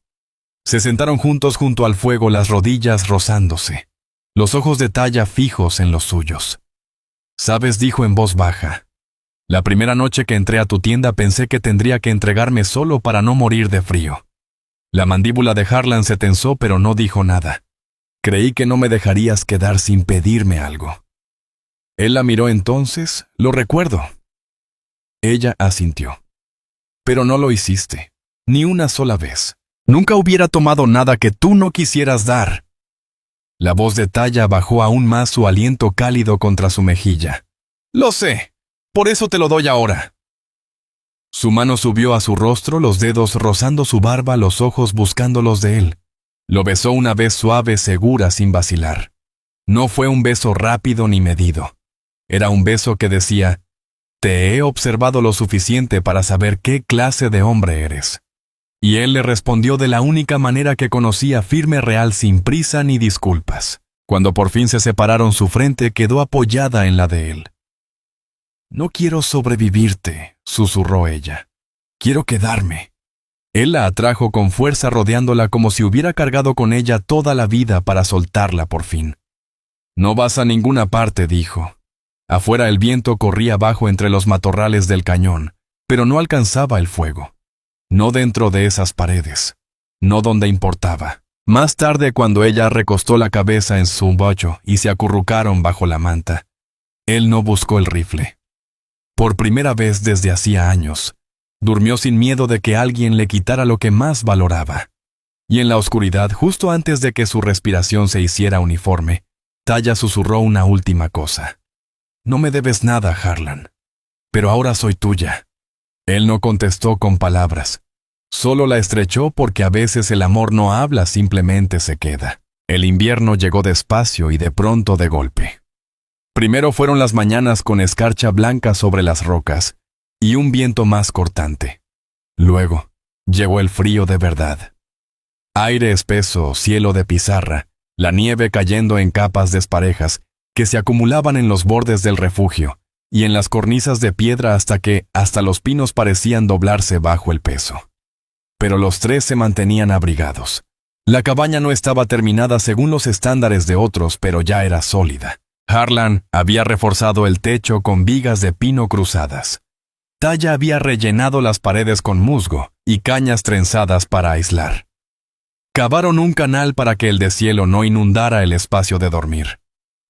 Speaker 1: Se sentaron juntos junto al fuego, las rodillas rozándose, los ojos de Taya fijos en los suyos. «Sabes», dijo en voz baja, «la primera noche que entré a tu tienda pensé que tendría que entregarme solo para no morir de frío». La mandíbula de Harlan se tensó, pero no dijo nada. «Creí que no me dejarías quedar sin pedirme algo». Él la miró entonces. «Lo recuerdo». Ella asintió. «Pero no lo hiciste, ni una sola vez. Nunca hubiera tomado nada que tú no quisieras dar». La voz de Taya bajó aún más, su aliento cálido contra su mejilla. «Lo sé, por eso te lo doy ahora». Su mano subió a su rostro, los dedos rozando su barba, los ojos buscando los de él. Lo besó una vez suave, segura, sin vacilar. No fue un beso rápido ni medido. Era un beso que decía: «Te he observado lo suficiente para saber qué clase de hombre eres». Y él le respondió de la única manera que conocía, firme, real, sin prisa ni disculpas. Cuando por fin se separaron, su frente quedó apoyada en la de él. «No quiero sobrevivirte», susurró ella. «Quiero quedarme». Él la atrajo con fuerza, rodeándola como si hubiera cargado con ella toda la vida para soltarla por fin. «No vas a ninguna parte», dijo. Afuera el viento corría bajo entre los matorrales del cañón, pero no alcanzaba el fuego. No dentro de esas paredes. No donde importaba. Más tarde, cuando ella recostó la cabeza en su bocho y se acurrucaron bajo la manta, él no buscó el rifle. Por primera vez desde hacía años, durmió sin miedo de que alguien le quitara lo que más valoraba. Y en la oscuridad, justo antes de que su respiración se hiciera uniforme, Taya susurró una última cosa. «No me debes nada, Harlan, pero ahora soy tuya». Él no contestó con palabras. Solo la estrechó, porque a veces el amor no habla, simplemente se queda. El invierno llegó despacio y de pronto de golpe. Primero fueron las mañanas con escarcha blanca sobre las rocas y un viento más cortante. Luego llegó el frío de verdad. Aire espeso, cielo de pizarra, la nieve cayendo en capas desparejas que se acumulaban en los bordes del refugio y en las cornisas de piedra hasta que hasta los pinos parecían doblarse bajo el peso. Pero los tres se mantenían abrigados. La cabaña no estaba terminada según los estándares de otros, pero ya era sólida. Harlan había reforzado el techo con vigas de pino cruzadas. Taya había rellenado las paredes con musgo y cañas trenzadas para aislar. Cavaron un canal para que el deshielo no inundara el espacio de dormir.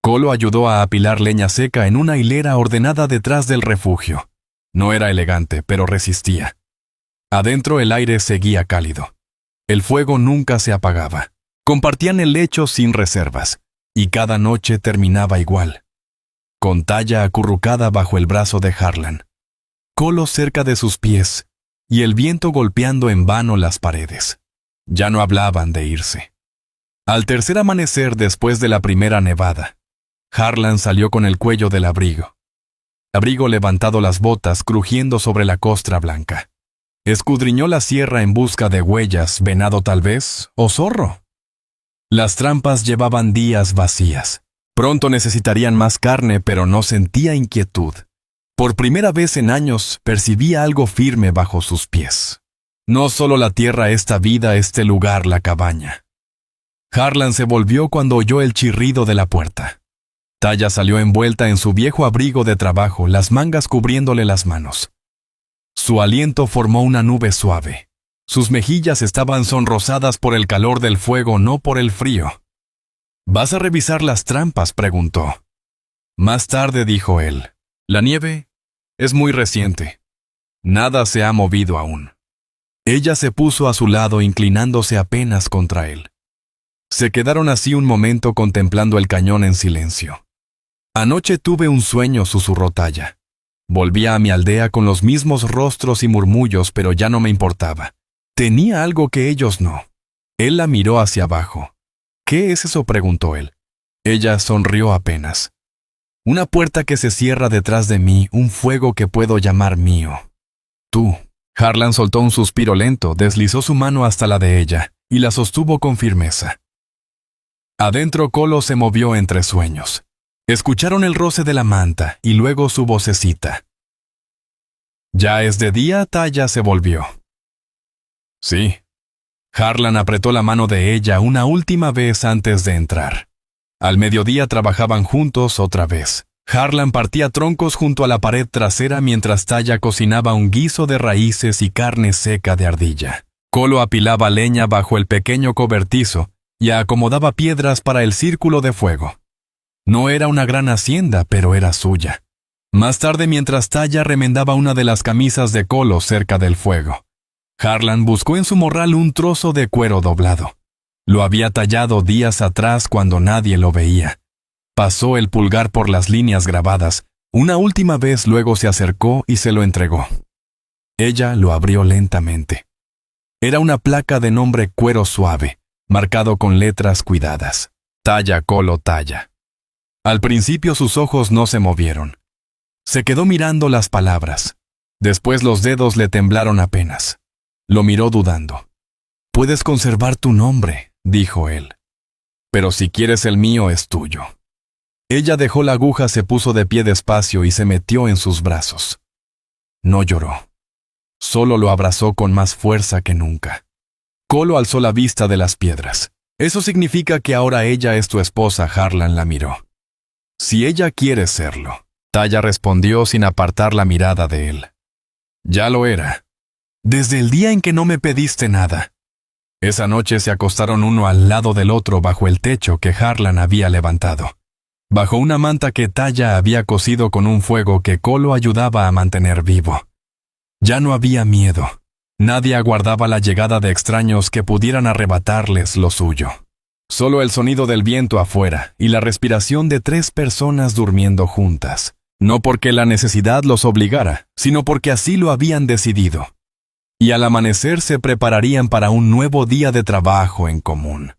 Speaker 1: Colo ayudó a apilar leña seca en una hilera ordenada detrás del refugio. No era elegante, pero resistía. Adentro el aire seguía cálido. El fuego nunca se apagaba. Compartían el lecho sin reservas, y cada noche terminaba igual, con Taya acurrucada bajo el brazo de Harlan, Colo cerca de sus pies, y el viento golpeando en vano las paredes. Ya no hablaban de irse. Al tercer amanecer, después de la primera nevada, Harlan salió con el cuello del abrigo levantado, las botas crujiendo sobre la costra blanca. Escudriñó la sierra en busca de huellas, venado tal vez, o zorro. Las trampas llevaban días vacías. Pronto necesitarían más carne, pero no sentía inquietud. Por primera vez en años percibía algo firme bajo sus pies. No solo la tierra, esta vida, este lugar, la cabaña. Harlan se volvió cuando oyó el chirrido de la puerta. Taya salió envuelta en su viejo abrigo de trabajo, las mangas cubriéndole las manos. Su aliento formó una nube suave. Sus mejillas estaban sonrosadas por el calor del fuego, no por el frío. «¿Vas a revisar las trampas?», preguntó. «Más tarde», dijo él. «La nieve es muy reciente. Nada se ha movido aún». Ella se puso a su lado, inclinándose apenas contra él. Se quedaron así un momento contemplando el cañón en silencio. Anoche tuve un sueño, susurró Talla. Volvía a mi aldea con los mismos rostros y murmullos, pero ya no me importaba. Tenía algo que ellos no. Él la miró hacia abajo. ¿Qué es eso?, preguntó él. Ella sonrió apenas. Una puerta que se cierra detrás de mí, un fuego que puedo llamar mío. Tú. Harlan soltó un suspiro lento, deslizó su mano hasta la de ella, y la sostuvo con firmeza. Adentro Colo se movió entre sueños. Escucharon el roce de la manta, y luego su vocecita. ¿Ya es de día?, Talla se volvió. Sí. Harlan apretó la mano de ella una última vez antes de entrar. Al mediodía trabajaban juntos otra vez. Harlan partía troncos junto a la pared trasera mientras Talla cocinaba un guiso de raíces y carne seca de ardilla. Colo apilaba leña bajo el pequeño cobertizo y acomodaba piedras para el círculo de fuego. No era una gran hacienda, pero era suya. Más tarde, mientras Talla remendaba una de las camisas de Colo cerca del fuego, Harlan buscó en su morral un trozo de cuero doblado. Lo había tallado días atrás cuando nadie lo veía. Pasó el pulgar por las líneas grabadas. Una última vez, luego se acercó y se lo entregó. Ella lo abrió lentamente. Era una placa de nombre Cuero Suave, marcado con letras cuidadas. Talla Colo Talla. Al principio sus ojos no se movieron. Se quedó mirando las palabras. Después los dedos le temblaron apenas. Lo miró dudando. «Puedes conservar tu nombre», dijo él. «Pero si quieres el mío es tuyo». Ella dejó la aguja, se puso de pie despacio y se metió en sus brazos. No lloró. Solo lo abrazó con más fuerza que nunca. Colo alzó la vista de las piedras. «Eso significa que ahora ella es tu esposa», Harlan la miró. «Si ella quiere serlo», Talla respondió sin apartar la mirada de él. «Ya lo era. Desde el día en que no me pediste nada». Esa noche se acostaron uno al lado del otro bajo el techo que Harlan había levantado, bajo una manta que Talla había cosido con un fuego que Colo ayudaba a mantener vivo. Ya no había miedo. Nadie aguardaba la llegada de extraños que pudieran arrebatarles lo suyo. Solo el sonido del viento afuera y la respiración de 3 personas durmiendo juntas. No porque la necesidad los obligara, sino porque así lo habían decidido. Y al amanecer se prepararían para un nuevo día de trabajo en común.